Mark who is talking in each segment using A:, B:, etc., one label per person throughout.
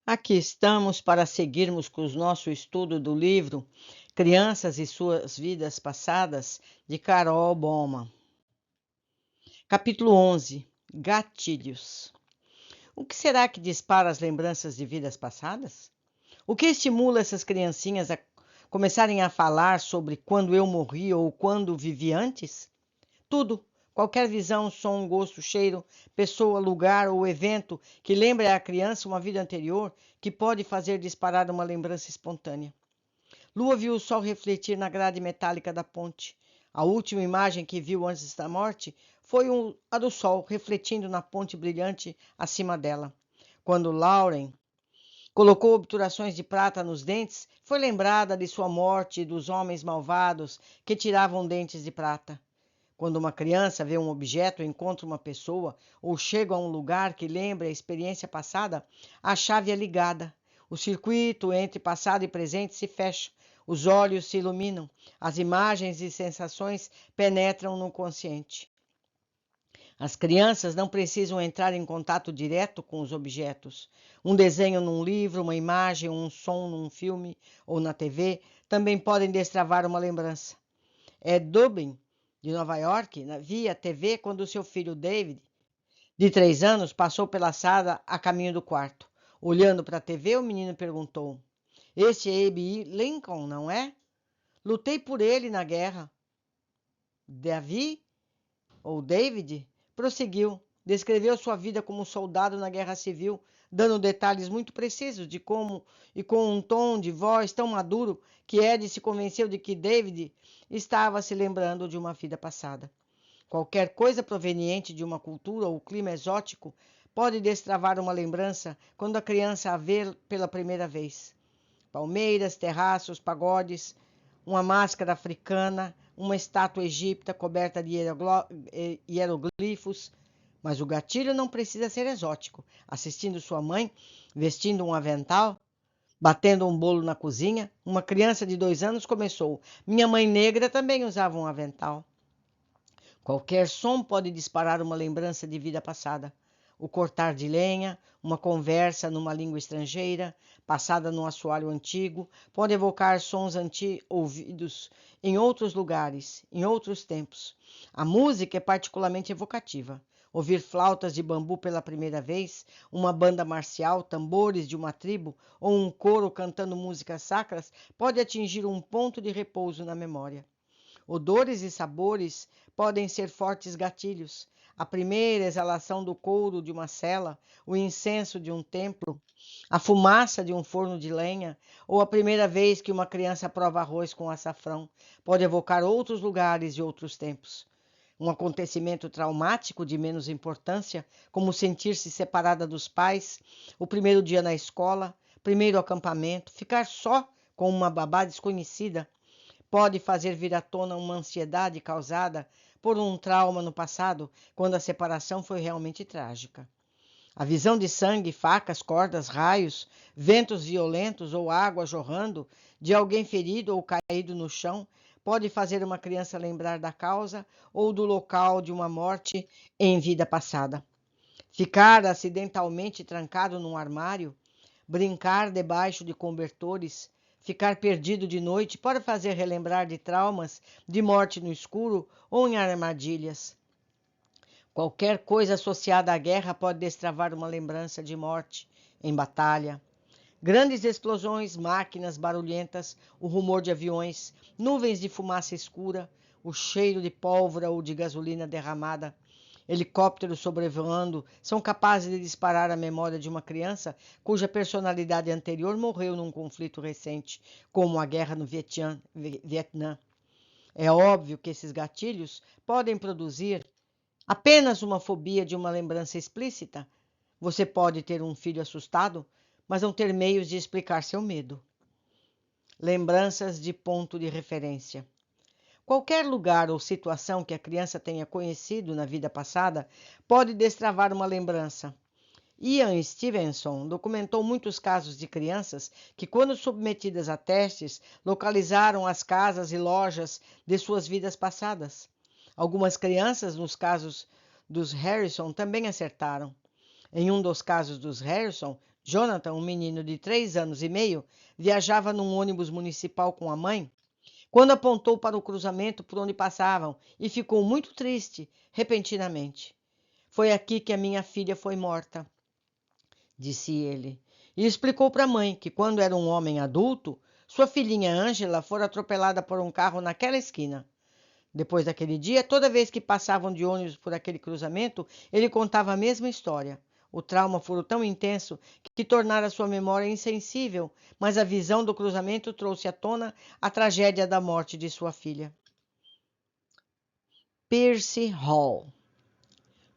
A: Aqui estamos para seguirmos com o nosso estudo do livro Crianças e Suas Vidas Passadas, de Carol Bowman. Capítulo 11. Gatilhos. O que será que dispara as lembranças de vidas passadas? O que estimula essas criancinhas a começarem a falar sobre quando eu morri ou quando vivi antes? Tudo. Qualquer visão, som, gosto, cheiro, pessoa, lugar ou evento que lembre à criança uma vida anterior que pode fazer disparar uma lembrança espontânea. Lua viu o sol refletir na grade metálica da ponte. A última imagem que viu antes da morte foi a do sol refletindo na ponte brilhante acima dela. Quando Lauren colocou obturações de prata nos dentes, foi lembrada de sua morte e dos homens malvados que tiravam dentes de prata. Quando uma criança vê um objeto, encontra uma pessoa ou chega a um lugar que lembra a experiência passada, a chave é ligada. O circuito entre passado e presente se fecha, os olhos se iluminam, as imagens e sensações penetram no consciente. As crianças não precisam entrar em contato direto com os objetos. Um desenho num livro, uma imagem, um som num filme ou na TV também podem destravar uma lembrança. Dubin, de Nova York, via TV quando seu filho David, de 3 anos, passou pela sala a caminho do quarto. Olhando para a TV, o menino perguntou: "Este é Abe Lincoln, não é? Lutei por ele na guerra." David prosseguiu. Descreveu sua vida como soldado na Guerra Civil, dando detalhes muito precisos de como e com um tom de voz tão maduro que Ed se convenceu de que David estava se lembrando de uma vida passada. Qualquer coisa proveniente de uma cultura ou clima exótico pode destravar uma lembrança quando a criança a vê pela primeira vez. Palmeiras, terraços, pagodes, uma máscara africana, uma estátua egípcia coberta de hieroglifos. Mas o gatilho não precisa ser exótico. Assistindo sua mãe, vestindo um avental, batendo um bolo na cozinha, uma criança de 2 anos começou: "Minha mãe negra também usava um avental." Qualquer som pode disparar uma lembrança de vida passada. O cortar de lenha, uma conversa numa língua estrangeira, passada num assoalho antigo, pode evocar sons ouvidos em outros lugares, em outros tempos. A música é particularmente evocativa. Ouvir flautas de bambu pela primeira vez, uma banda marcial, tambores de uma tribo ou um coro cantando músicas sacras pode atingir um ponto de repouso na memória. Odores e sabores podem ser fortes gatilhos. A primeira exalação do couro de uma cela, o incenso de um templo, a fumaça de um forno de lenha, ou a primeira vez que uma criança prova arroz com açafrão, pode evocar outros lugares e outros tempos. Um acontecimento traumático de menos importância, como sentir-se separada dos pais, o primeiro dia na escola, primeiro acampamento, ficar só com uma babá desconhecida, pode fazer vir à tona uma ansiedade causada por um trauma no passado, quando a separação foi realmente trágica. A visão de sangue, facas, cordas, raios, ventos violentos ou água jorrando de alguém ferido ou caído no chão pode fazer uma criança lembrar da causa ou do local de uma morte em vida passada. Ficar acidentalmente trancado num armário, brincar debaixo de cobertores, ficar perdido de noite pode fazer relembrar de traumas, de morte no escuro ou em armadilhas. Qualquer coisa associada à guerra pode destravar uma lembrança de morte em batalha. Grandes explosões, máquinas barulhentas, o rumor de aviões, nuvens de fumaça escura, o cheiro de pólvora ou de gasolina derramada, helicópteros sobrevoando são capazes de disparar a memória de uma criança cuja personalidade anterior morreu num conflito recente, como a guerra no Vietnã. É óbvio que esses gatilhos podem produzir apenas uma fobia de uma lembrança explícita. Você pode ter um filho assustado, mas não ter meios de explicar seu medo. Lembranças de ponto de referência. Qualquer lugar ou situação que a criança tenha conhecido na vida passada pode destravar uma lembrança. Ian Stevenson documentou muitos casos de crianças que, quando submetidas a testes, localizaram as casas e lojas de suas vidas passadas. Algumas crianças, nos casos dos Harrison, também acertaram. Em um dos casos dos Harrison, Jonathan, um menino de 3 anos e meio, viajava num ônibus municipal com a mãe quando apontou para o cruzamento por onde passavam e ficou muito triste, repentinamente. Foi aqui que a minha filha foi morta, disse ele, e explicou para a mãe que, quando era um homem adulto, sua filhinha Ângela fora atropelada por um carro naquela esquina. Depois daquele dia, toda vez que passavam de ônibus por aquele cruzamento, ele contava a mesma história. O trauma foi tão intenso que tornara sua memória insensível, mas a visão do cruzamento trouxe à tona a tragédia da morte de sua filha. Pierce Hall.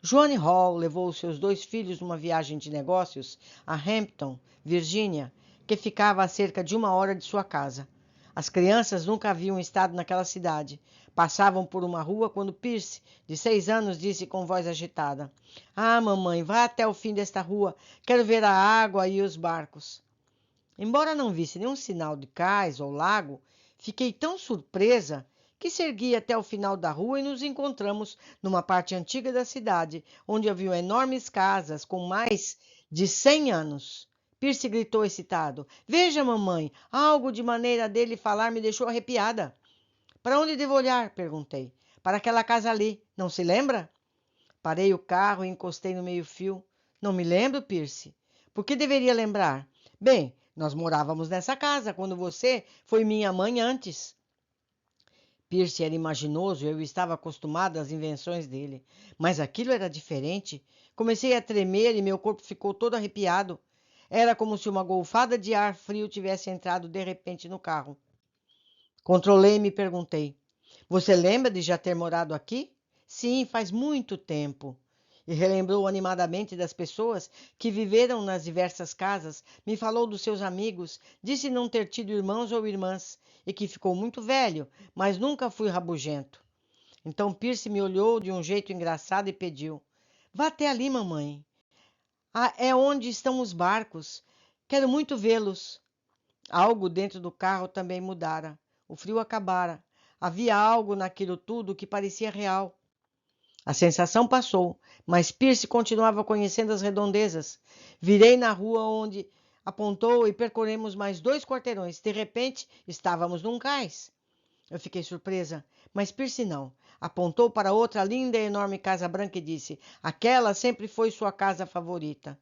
A: Joanne Hall levou seus 2 filhos numa viagem de negócios a Hampton, Virgínia, que ficava a cerca de 1 hora de sua casa. As crianças nunca haviam estado naquela cidade. Passavam por uma rua quando Pierce, de 6 anos, disse com voz agitada: "Ah, mamãe, vá até o fim desta rua. Quero ver a água e os barcos." Embora não visse nenhum sinal de cais ou lago, fiquei tão surpresa que segui até o final da rua e nos encontramos numa parte antiga da cidade, onde havia enormes casas com mais de 100 anos. Pierce gritou excitado: "Veja, mamãe, algo de maneira dele falar me deixou arrepiada." "Para onde devo olhar?" perguntei. "Para aquela casa ali. Não se lembra?" Parei o carro e encostei no meio-fio. "Não me lembro, Pierce." "Por que deveria lembrar?" "Bem, nós morávamos nessa casa quando você foi minha mãe antes." Pierce era imaginoso e eu estava acostumada às invenções dele. Mas aquilo era diferente. Comecei a tremer e meu corpo ficou todo arrepiado. Era como se uma golfada de ar frio tivesse entrado de repente no carro. Controlei-me e perguntei: "Você lembra de já ter morado aqui?" "Sim, faz muito tempo." E relembrou animadamente das pessoas que viveram nas diversas casas, me falou dos seus amigos, disse não ter tido irmãos ou irmãs e que ficou muito velho, mas nunca fui rabugento. Então Pierce me olhou de um jeito engraçado e pediu: "Vá até ali, mamãe. Ah, é onde estão os barcos. Quero muito vê-los." Algo dentro do carro também mudara. O frio acabara. Havia algo naquilo tudo que parecia real. A sensação passou, mas Pierce continuava conhecendo as redondezas. Virei na rua onde apontou e percorremos mais 2 quarteirões. De repente, estávamos num cais. Eu fiquei surpresa, mas Pierce não. Apontou para outra linda e enorme casa branca e disse: "Aquela sempre foi sua casa favorita."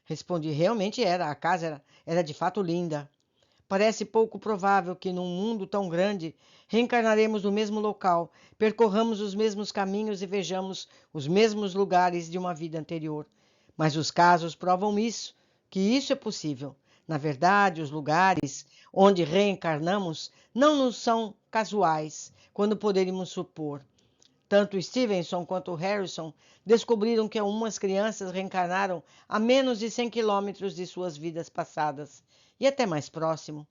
A: Respondi: realmente era. A casa era de fato linda. Parece pouco provável que, num mundo tão grande, reencarnaremos no mesmo local, percorramos os mesmos caminhos e vejamos os mesmos lugares de uma vida anterior. Mas os casos provam isso, que isso é possível. Na verdade, os lugares onde reencarnamos não nos são casuais, quando poderíamos supor. Tanto Stevenson quanto Harrison descobriram que algumas crianças reencarnaram a menos de 100 quilômetros de suas vidas passadas, e até mais próximo.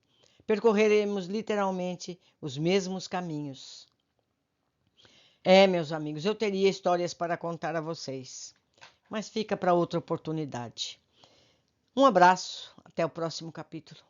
A: Percorreremos literalmente os mesmos caminhos. Meus amigos, eu teria histórias para contar a vocês, mas fica para outra oportunidade. Um abraço, até o próximo capítulo.